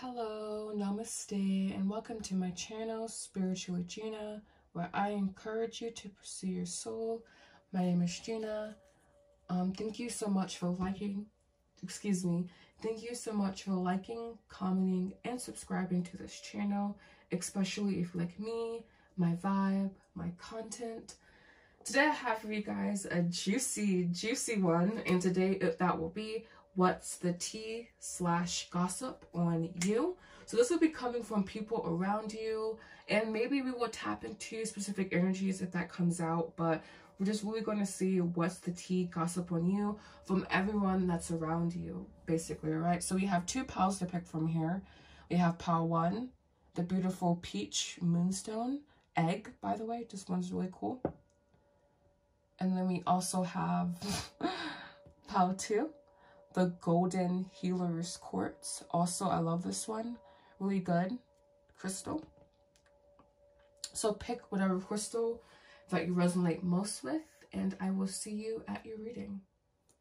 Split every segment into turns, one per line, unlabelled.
Hello, Namaste, and welcome to my channel, Spiritual with Gina, where I encourage you to pursue your soul. My name is Gina. Thank you so much for Thank you so much for liking, commenting, and subscribing to this channel, especially if you like me, my vibe, my content. Today I have for you guys a juicy one, and today that will be what's the tea/gossip on you. So this will be coming from people around you, and maybe we will tap into specific energies if that comes out, but we're just really going to see what's the tea gossip on you from everyone that's around you, basically. All right, so we have two piles to pick from here. We have pile 1, the beautiful peach moonstone egg, by the way. This one's really cool. And then we also have pile 2, the golden healer's quartz. Also, I love this one. Really good crystal. So pick whatever crystal that you resonate most with, and I will see you at your reading.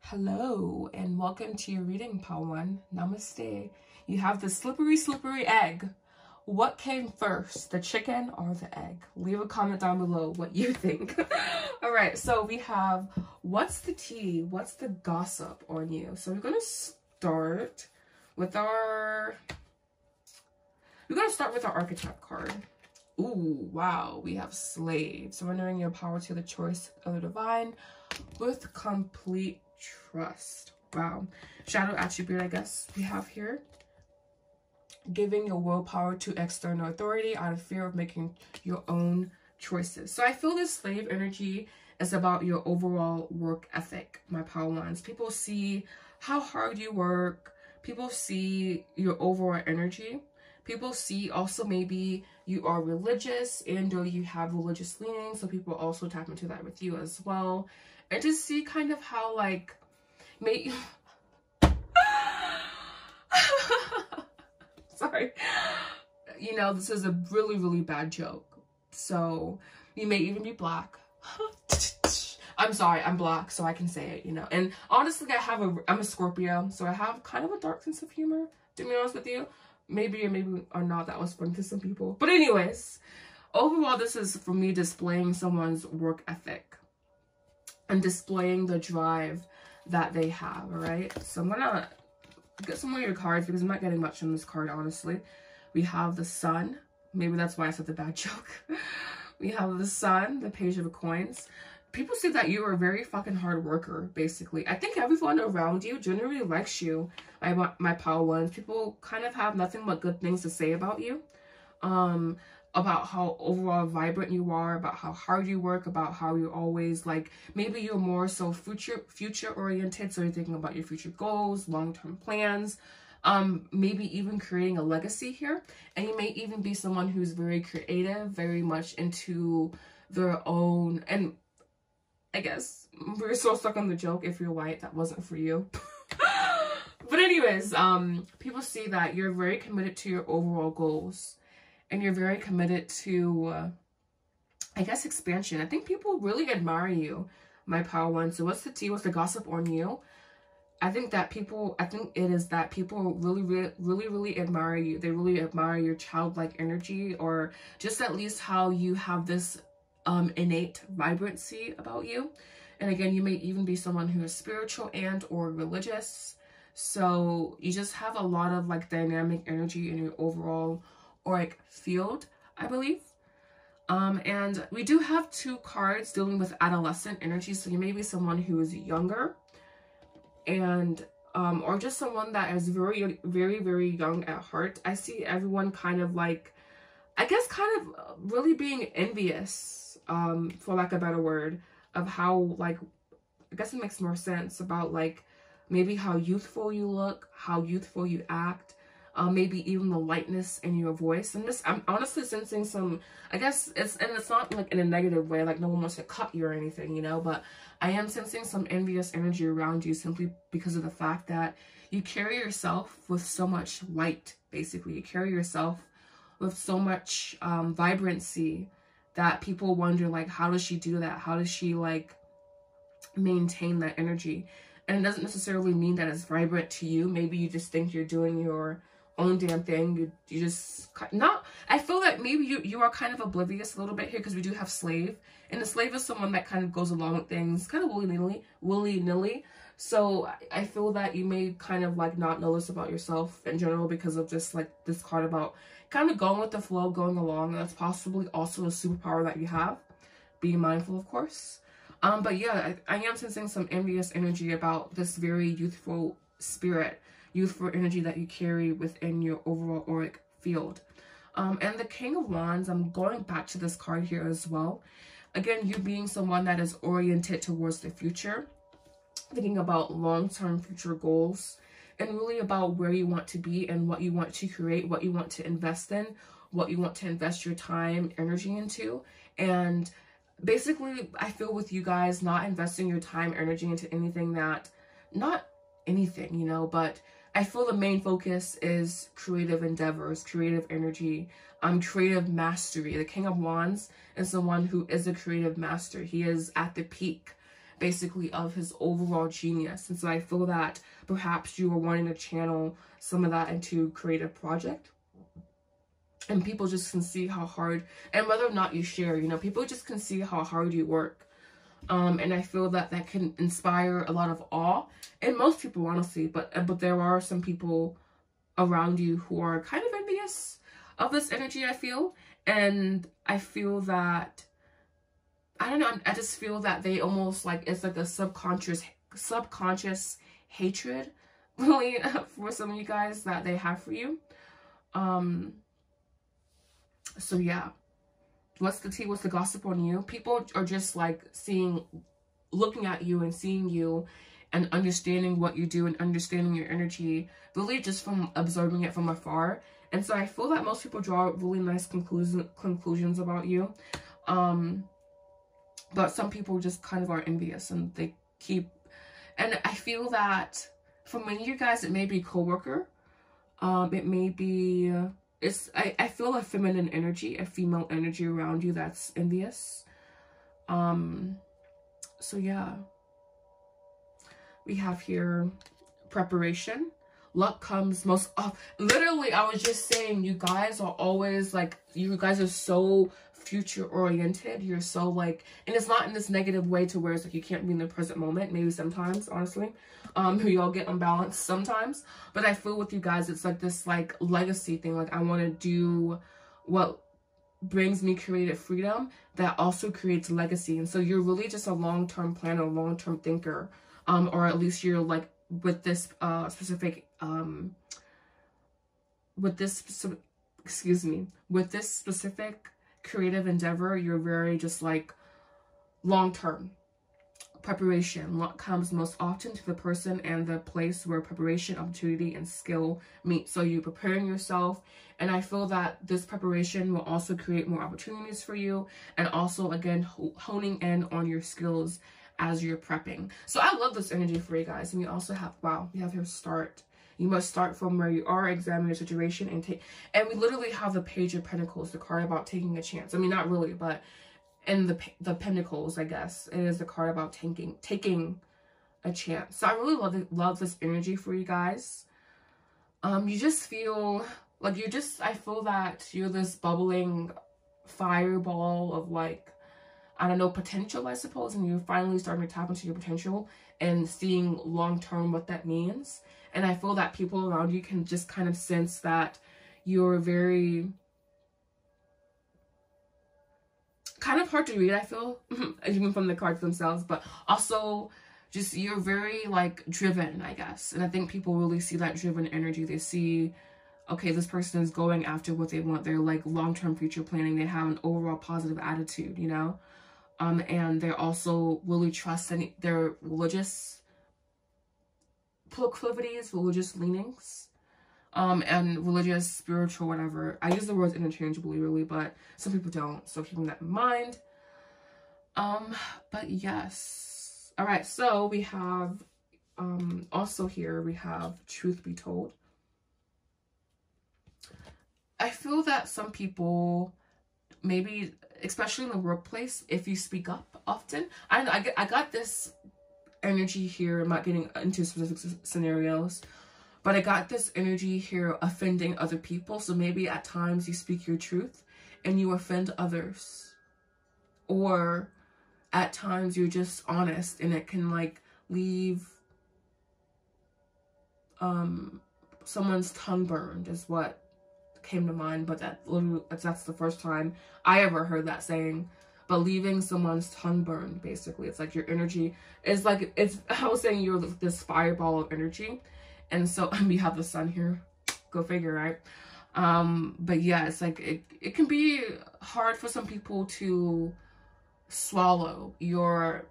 Hello, and welcome to your reading, pile 1. Namaste. You have the slippery egg. What came first, the chicken or the egg? Leave a comment down below what you think. All right, so we have what's the tea, what's the gossip on you? So we're gonna start with our archetype card. Ooh, wow, we have slave. Surrendering your power to the choice of the divine with complete trust. Wow. Shadow attribute, I guess we have here. Giving your willpower to external authority out of fear of making your own choices. So I feel this slave energy is about your overall work ethic, my pile 1s. People see how hard you work. People see your overall energy. People see also maybe you are religious and or you have religious leanings. So people also tap into that with you as well. And to see kind of how like sorry, you know, this is a really bad joke. So you may even be black. I'm sorry, I'm black, so I can say it, you know. And honestly, I'm a Scorpio, so I have kind of a dark sense of humor, to be honest with you. Maybe or maybe or not, that was fun to some people. But anyways, overall, this is for me displaying someone's work ethic and displaying the drive that they have, all right? So I'm gonna get some of your cards because I'm not getting much on this card, honestly. We have the sun. Maybe that's why I said the bad joke. We have the sun, the page of coins. People say that you are a very fucking hard worker, basically. I think everyone around you generally likes you. My pile 1s. People kind of have nothing but good things to say about you. About how overall vibrant you are, about how hard you work, about how you're always like, maybe you're more so future oriented, so you're thinking about your future goals, long-term plans, maybe even creating a legacy here. And you may even be someone who's very creative, very much into their own, and I guess we're so stuck on the joke, if you're white, that wasn't for you. But anyways, people see that you're very committed to your overall goals. And you're very committed to, I guess, expansion. I think people really admire you, my pile 1. So what's the tea? What's the gossip on you? I think it is that people really admire you. They really admire your childlike energy, or just at least how you have this innate vibrancy about you. And again, you may even be someone who is spiritual and or religious. So you just have a lot of like dynamic energy in your overall auric field, I believe. And we do have 2 cards dealing with adolescent energy. So you may be someone who is younger and or just someone that is very young at heart. I see everyone kind of like, I guess, kind of really being envious, for lack of a better word, of how, like, I guess it makes more sense about like maybe how youthful you look, how youthful you act. Maybe even the lightness in your voice. And I'm honestly sensing some, I guess it's not like in a negative way, like no one wants to cut you or anything, you know, but I am sensing some envious energy around you simply because of the fact that you carry yourself with so much light, basically. You carry yourself with so much vibrancy that people wonder, like, how does she do that? How does she, like, maintain that energy? And it doesn't necessarily mean that it's vibrant to you. Maybe you just think you're doing your own damn thing. You just not, I feel that maybe you are kind of oblivious a little bit here, because we do have slave, and the slave is someone that kind of goes along with things kind of willy-nilly. So I feel that you may kind of like not know this about yourself in general, because of just like this card about kind of going with the flow, going along. That's possibly also a superpower that you have. Be mindful, of course. But yeah, I am sensing some envious energy about this very youthful spirit, youthful energy that you carry within your overall auric field. And the King of Wands, I'm going back to this card here as well. Again, you being someone that is oriented towards the future, thinking about long-term future goals, and really about where you want to be and what you want to create, what you want to invest in, what you want to invest your time, energy into. And basically, I feel with you guys, not investing your time, energy into anything that, not anything, you know, but I feel the main focus is creative endeavors, creative energy, creative mastery. The King of Wands is someone who is a creative master. He is at the peak, basically, of his overall genius. And so I feel that perhaps you are wanting to channel some of that into creative project. And people just can see how hard, and whether or not you share, you know, people just can see how hard you work. And I feel that that can inspire a lot of awe in most people, honestly. But there are some people around you who are kind of envious of this energy, I feel. And I feel that, I don't know, I just feel that they almost like, it's like a subconscious hatred, really, for some of you guys that they have for you. So yeah, what's the tea? What's the gossip on you? People are just like looking at you and seeing you and understanding what you do and understanding your energy, really just from observing it from afar. And so I feel that most people draw really nice conclusions about you. But some people just kind of are envious, and they keep, and I feel that for many of you guys, it may be co-worker. It may be, I feel a feminine energy, a female energy around you that's envious. So yeah, we have here preparation. Luck comes most often. Literally, I was just saying, you guys are always like, you guys are so future oriented. You're so like, and it's not in this negative way to where it's like you can't be in the present moment. Maybe sometimes, honestly, you all get unbalanced sometimes. But I feel with you guys, it's like this like legacy thing. Like, I want to do what brings me creative freedom that also creates legacy. And so you're really just a long-term planner, long-term thinker, or at least you're like with this specific creative endeavor, you're very just like long-term. Preparation. What comes most often to the person and the place where preparation, opportunity, and skill meet. So you're preparing yourself, and I feel that this preparation will also create more opportunities for you, and also again honing in on your skills as you're prepping. So I love this energy for you guys. And we also have, wow, we have here start. You must start from where you are, examine your situation, and we literally have the Page of Pentacles, the card about taking a chance. I mean, not really, but in the Pentacles, I guess, it is the card about taking a chance. So I really love this energy for you guys. You just feel like I feel that you're this bubbling fireball of like, I don't know, potential, I suppose, and you're finally starting to tap into your potential and seeing long-term what that means. And I feel that people around you can just kind of sense that you're very, kind of hard to read, I feel, even from the cards themselves, but also just you're very like driven, I guess. And I think people really see that driven energy. They see, okay, this person is going after what they want. They're like long-term future planning. They have an overall positive attitude, you know? And they're also really trusting their religious proclivities, religious leanings, and religious, spiritual, whatever. I use the words interchangeably, really, but some people don't, so keeping that in mind. But yes. All right, so we have, also here, we have truth be told. I feel that some people, maybe, especially in the workplace, if you speak up often, I got this energy here. I'm not getting into specific scenarios, But I got this energy here offending other people. So maybe at times you speak your truth and you offend others. Or at times you're just honest and it can like leave someone's tongue burned is what came to mind. But that's the first time I ever heard that saying. But leaving someone's tongue burned, basically. It's like your energy is like, I was saying you're this fireball of energy. And so we have the sun here. Go figure, right? But yeah, it's like it can be hard for some people to swallow your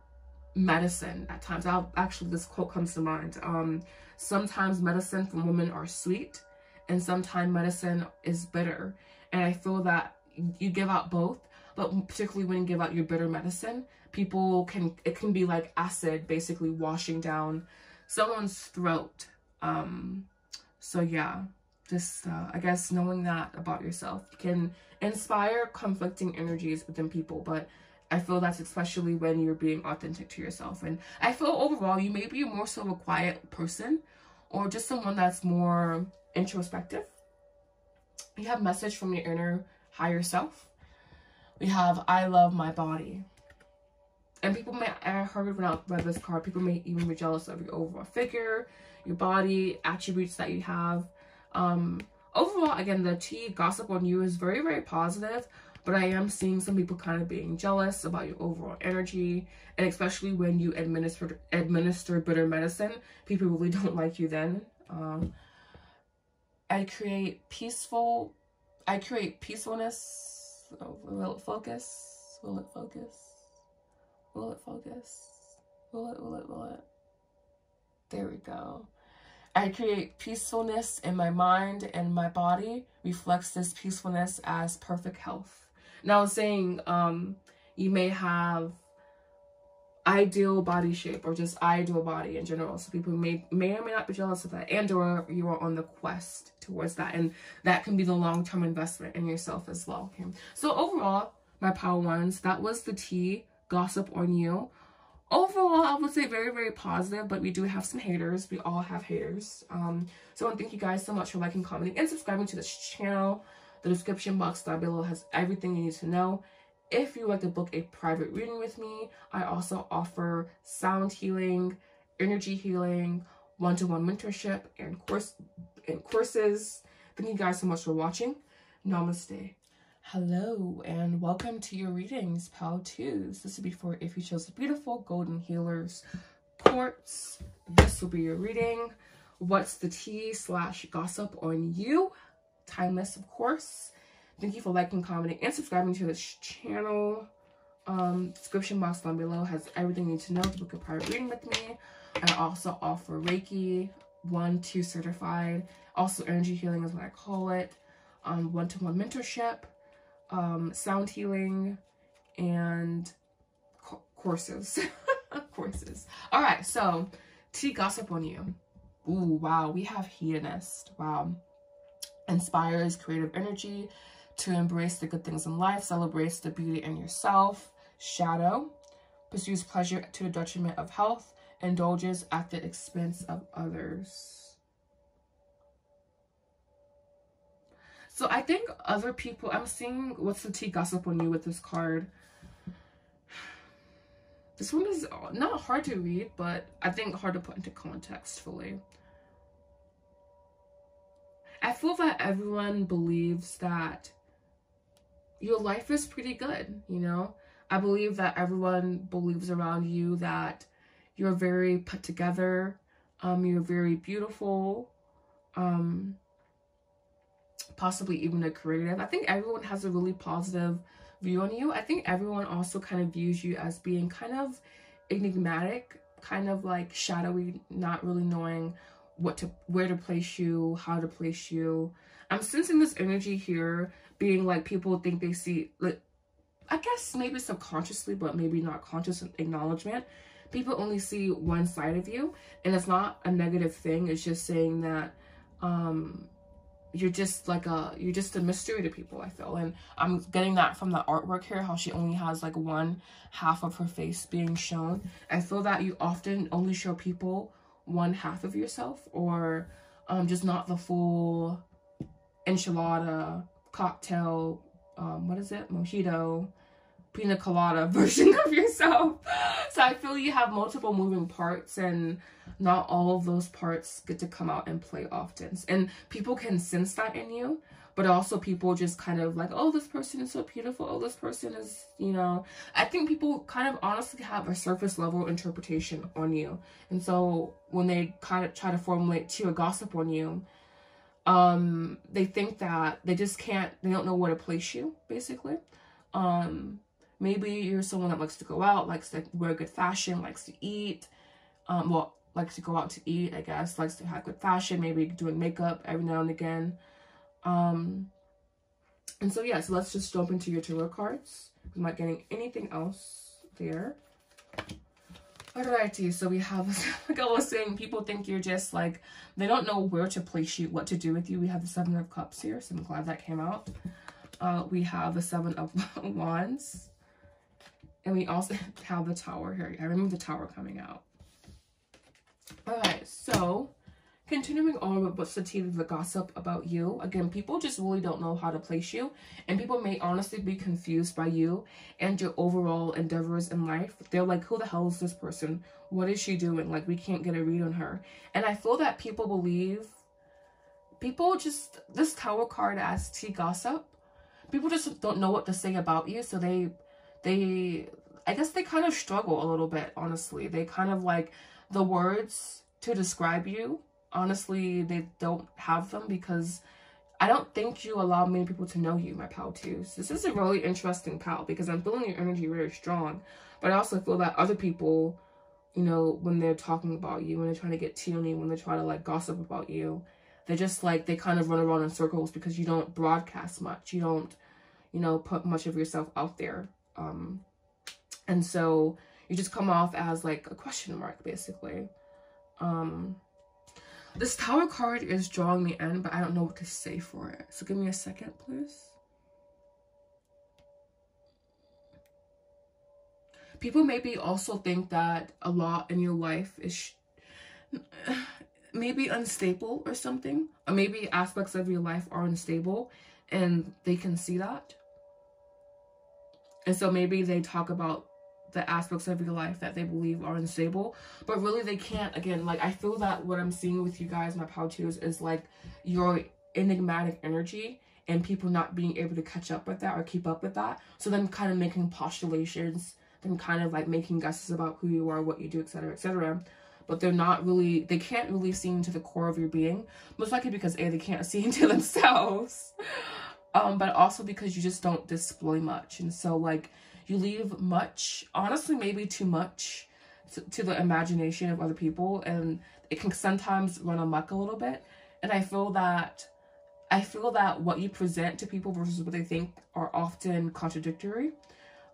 medicine at times. Actually, this quote comes to mind. Sometimes medicine from women are sweet and sometimes medicine is bitter. And I feel that you give out both, but particularly when you give out your bitter medicine, it can be like acid basically washing down someone's throat. So yeah, just I guess knowing that about yourself can inspire conflicting energies within people, but I feel that's especially when you're being authentic to yourself. And I feel overall you may be more so a quiet person or just someone that's more introspective. You have message from your inner higher self. We have I love my body. And people may, I heard when I read this card, people may even be jealous of your overall figure, your body, attributes that you have. Overall, again, the tea gossip on you is very, very positive. But I am seeing some people kind of being jealous about your overall energy. And especially when you administer bitter medicine, people really don't like you then. I create peacefulness. Oh, will it focus? Will it focus? Will it focus? Will it? There we go. I create peacefulness in my mind, and my body reflects this peacefulness as perfect health. Now, I was saying, you may have ideal body shape or just ideal body in general. So people may or may not be jealous of that, and or you are on the quest towards that. And that can be the long-term investment in yourself as well. Okay. So overall, my power ones, that was the tea gossip on you. Overall, I would say very, very positive, but we do have some haters. We all have haters. So I want to thank you guys so much for liking, commenting, and subscribing to this channel. The description box down below has everything you need to know. If you would like to book a private reading with me, I also offer sound healing, energy healing, one-to-one mentorship, and courses. Thank you guys so much for watching. Namaste. Hello, and welcome to your readings, Pal 2s. This will be for if you chose the beautiful golden healers quartz. This will be your reading. What's the tea / gossip on you? Timeless, of course. Thank you for liking, commenting, and subscribing to this channel. Description box down below has everything you need to know to book a private reading with me. I also offer Reiki 1-2 certified. Also energy healing is what I call it. One-to-one mentorship, sound healing, and courses. Courses. All right, so tea gossip on you. Ooh, wow, we have hedonist. Wow. Inspires creative energy to embrace the good things in life, celebrates the beauty in yourself. Shadow pursues pleasure to the detriment of health, indulges at the expense of others. So I think other people, I'm seeing what's the tea gossip on you with this card. This one is not hard to read, but I think hard to put into context fully. I feel that everyone believes that your life is pretty good, you know? I believe that everyone believes around you that you're very put together, you're very beautiful, possibly even a creative. I think everyone has a really positive view on you. I think everyone also kind of views you as being kind of enigmatic, kind of like shadowy, not really knowing where to place you, how to place you. I'm sensing this energy here being like people think they see, like, I guess maybe subconsciously, but maybe not conscious acknowledgement. People only see one side of you, and it's not a negative thing. It's just saying that you're just a mystery to people, I feel. And I'm getting that from the artwork here, how she only has like one half of her face being shown. I feel that you often only show people one half of yourself, or just not the full enchilada, cocktail, what is it? Mojito, pina colada version of yourself. So I feel you have multiple moving parts, and not all of those parts get to come out and play often. And people can sense that in you, but also people just kind of like, oh, this person is so beautiful. Oh, this person is, you know, I think people kind of honestly have a surface level interpretation on you. And so when they kind of try to formulate to a gossip on you, they think that they just can't, they don't know where to place you, basically. Maybe you're someone that likes to go out, likes to wear good fashion, likes to eat, well, likes to go out to eat, I guess, likes to have good fashion, maybe doing makeup every now and again. And so, yeah, so let's just jump into your tarot cards. I'm not getting anything else there. Alrighty, so we have, like I was saying, people think you're just like, they don't know where to place you, what to do with you. We have the 7 of Cups here, so I'm glad that came out. We have the 7 of Wands. And we also have the Tower here. I remember the Tower coming out. Alright, so continuing on with what's the tea of the gossip about you. Again, people just really don't know how to place you. And people may honestly be confused by you and your overall endeavors in life. They're like, who the hell is this person? What is she doing? Like, we can't get a read on her. And I feel that people believe, this Tower card as tea gossip, people just don't know what to say about you. So I guess they kind of struggle a little bit, honestly. They kind of like, the words to describe you, honestly, they don't have them, because I don't think you allow many people to know you, my pal twos. This is a really interesting pal, because I'm feeling your energy very strong, but I also feel that other people, you know, when they're talking about you, when they're trying to get tea on you, when they try to like gossip about you, they just like, they kind of run around in circles because you don't broadcast much. You don't, you know, put much of yourself out there. And so you just come off as like a question mark, basically. This Tower card is drawing me in, but I don't know what to say for it. So give me a second, please. People maybe also think that a lot in your life is maybe unstable or something. Or maybe aspects of your life are unstable, and they can see that. And so maybe they talk about the aspects of your life that they believe are unstable, but really they can't. Again, like, I feel that what I'm seeing with you guys, my pal twos, is like your enigmatic energy, and people not being able to catch up with that or keep up with that. So them kind of making postulations, them kind of like making guesses about who you are, what you do, etc., etc. But they're not really, they can't really see into the core of your being. Most likely because A, they can't see into themselves, but also because you just don't display much. And so like, you leave much, honestly, maybe too much to the imagination of other people, and it can sometimes run amok a little bit. And I feel that what you present to people versus what they think are often contradictory.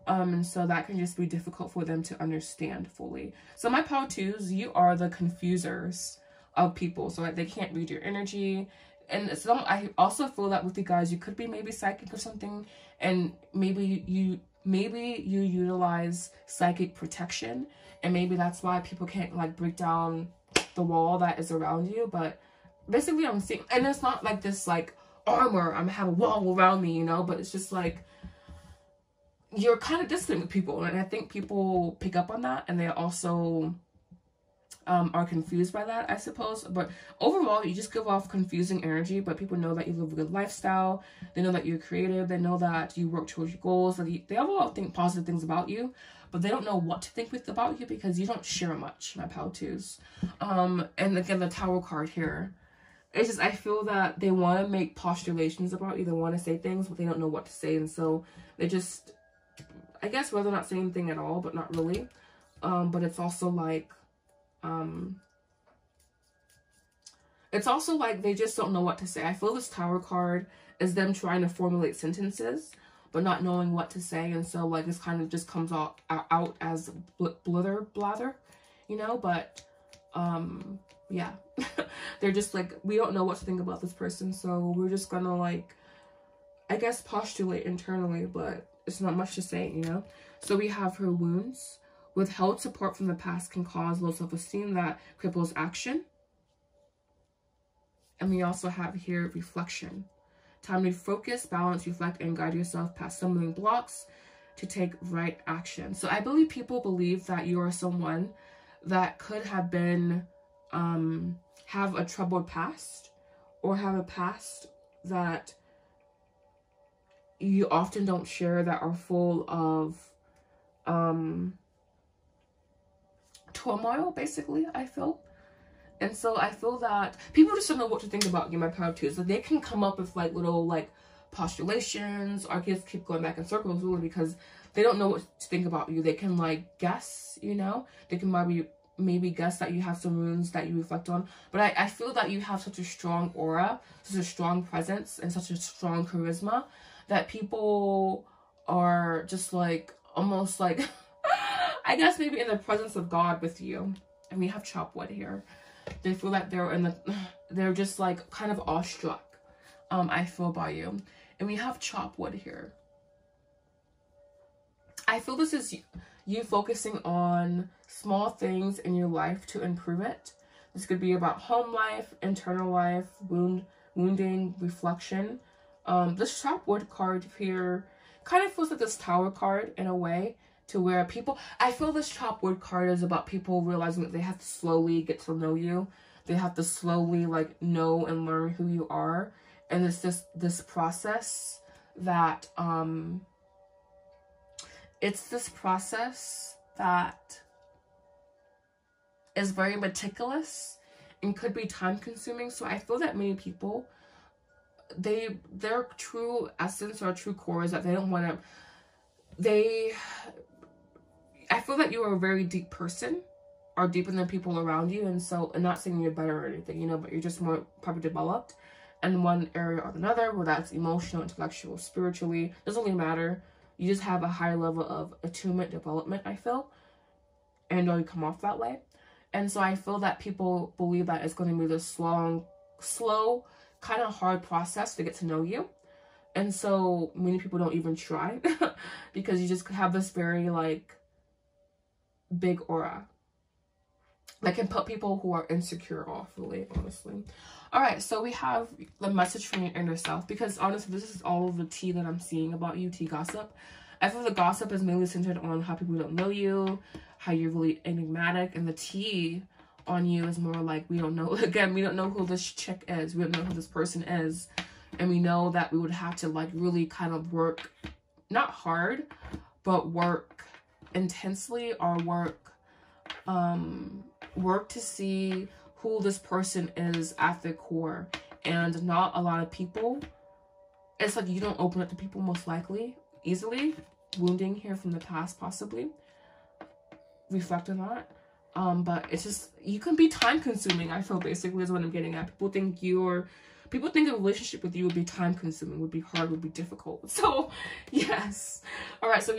And so that can just be difficult for them to understand fully. So my pal twos, you are the confusers of people, so that they can't read your energy. And I also feel that with you guys, you could be maybe psychic or something, and maybe you utilize psychic protection, and maybe that's why people can't like break down the wall that is around you. But basically I'm seeing, and it's not like this like armor, I'm have a wall around me, you know, but it's just like you're kind of distant with people, and I think people pick up on that, and they also are confused by that, I suppose. But overall, you just give off confusing energy, but people know that you live a good lifestyle. They know that you're creative. They know that you work towards your goals. They all think positive things about you, but they don't know what to think about you because you don't share much, my pal twos. And again, the Tower card here, it's just, I feel that they want to make postulations about you. They want to say things, but they don't know what to say. And so they just, I guess, rather not say anything at all, but not really. But it's also like, they just don't know what to say. I feel this Tower card is them trying to formulate sentences, but not knowing what to say. And so like this kind of just comes out as blather, you know, but yeah. They're just like, we don't know what to think about this person, so we're just gonna like, I guess, postulate internally, but it's not much to say, you know. So we have her wounds. Withheld support from the past can cause low self-esteem that cripples action. And we also have here reflection. Time to focus, balance, reflect, and guide yourself past stumbling blocks to take right action. So I believe people believe that you are someone that could have been, have a troubled past, or have a past that you often don't share, that are full of turmoil, basically, I feel. And so I feel that people just don't know what to think about you, my power twos. So they can come up with like little like postulations, or just keep going back in circles, really, because they don't know what to think about you. They can like guess, you know, they can maybe guess that you have some runes that you reflect on. But I feel that you have such a strong aura, such a strong presence, and such a strong charisma that people are just like, almost like, I guess maybe in the presence of God with you. And we have chopped wood here. They feel like they're just like kind of awestruck, I feel, by you. And we have chopped wood here. I feel this is you focusing on small things in your life to improve it. This could be about home life, internal life, wounding, reflection. This chopped wood card here kind of feels like this Tower card in a way, to where people, I feel this chopped wood card is about people realizing that they have to slowly get to know you. They have to slowly like know and learn who you are. And it's just this process that, it's this process that is very meticulous and could be time consuming. So I feel that many people, their true essence or true core is that they don't want to, I feel that you are a very deep person, or deeper than people around you. And so, I'm not saying you're better or anything, you know, but you're just more probably developed in one area or another, whether that's emotional, intellectual, spiritually, doesn't really matter. You just have a high level of attunement, development, I feel, and you come off that way. And so I feel that people believe that it's going to be this long, slow, kind of hard process to get to know you. And so many people don't even try because you just have this very like big aura that can put people who are insecure off, really, honestly. All right, so we have the message from your inner self, because honestly, this is all of the tea that I'm seeing about you, tea gossip. I feel the gossip is mainly centered on how people don't know you, how you're really enigmatic, and the tea on you is more like, we don't know, again, we don't know who this chick is, we don't know who this person is, and we know that we would have to like really kind of work, not hard, but work intensely, or work to see who this person is at their core. And not a lot of people, it's like you don't open up to people most likely easily. Wounding here from the past, possibly, reflect on that. But it's just, you can be time consuming, I feel, basically, is what I'm getting at. People think a relationship with you would be time consuming, would be hard, would be difficult. So yes. All right, so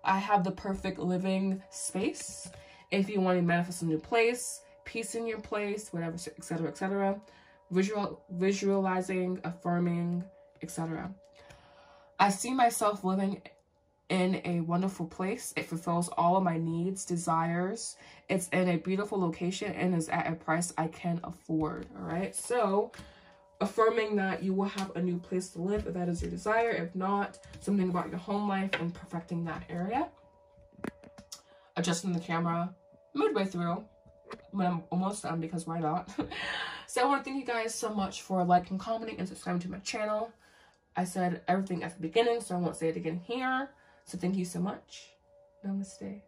I have the perfect living space. If you want to manifest a new place, peace in your place, whatever, etc., etc. Visualizing, affirming, etc. I see myself living in a wonderful place. It fulfills all of my needs, desires. It's in a beautiful location and is at a price I can afford. All right, so affirming that you will have a new place to live if that is your desire. If not, something about your home life and perfecting that area. Adjusting the camera midway through when I'm almost done, because why not? So I want to thank you guys so much for liking, commenting, and subscribing to my channel. I said everything at the beginning, so I won't say it again here. So thank you so much. Namaste.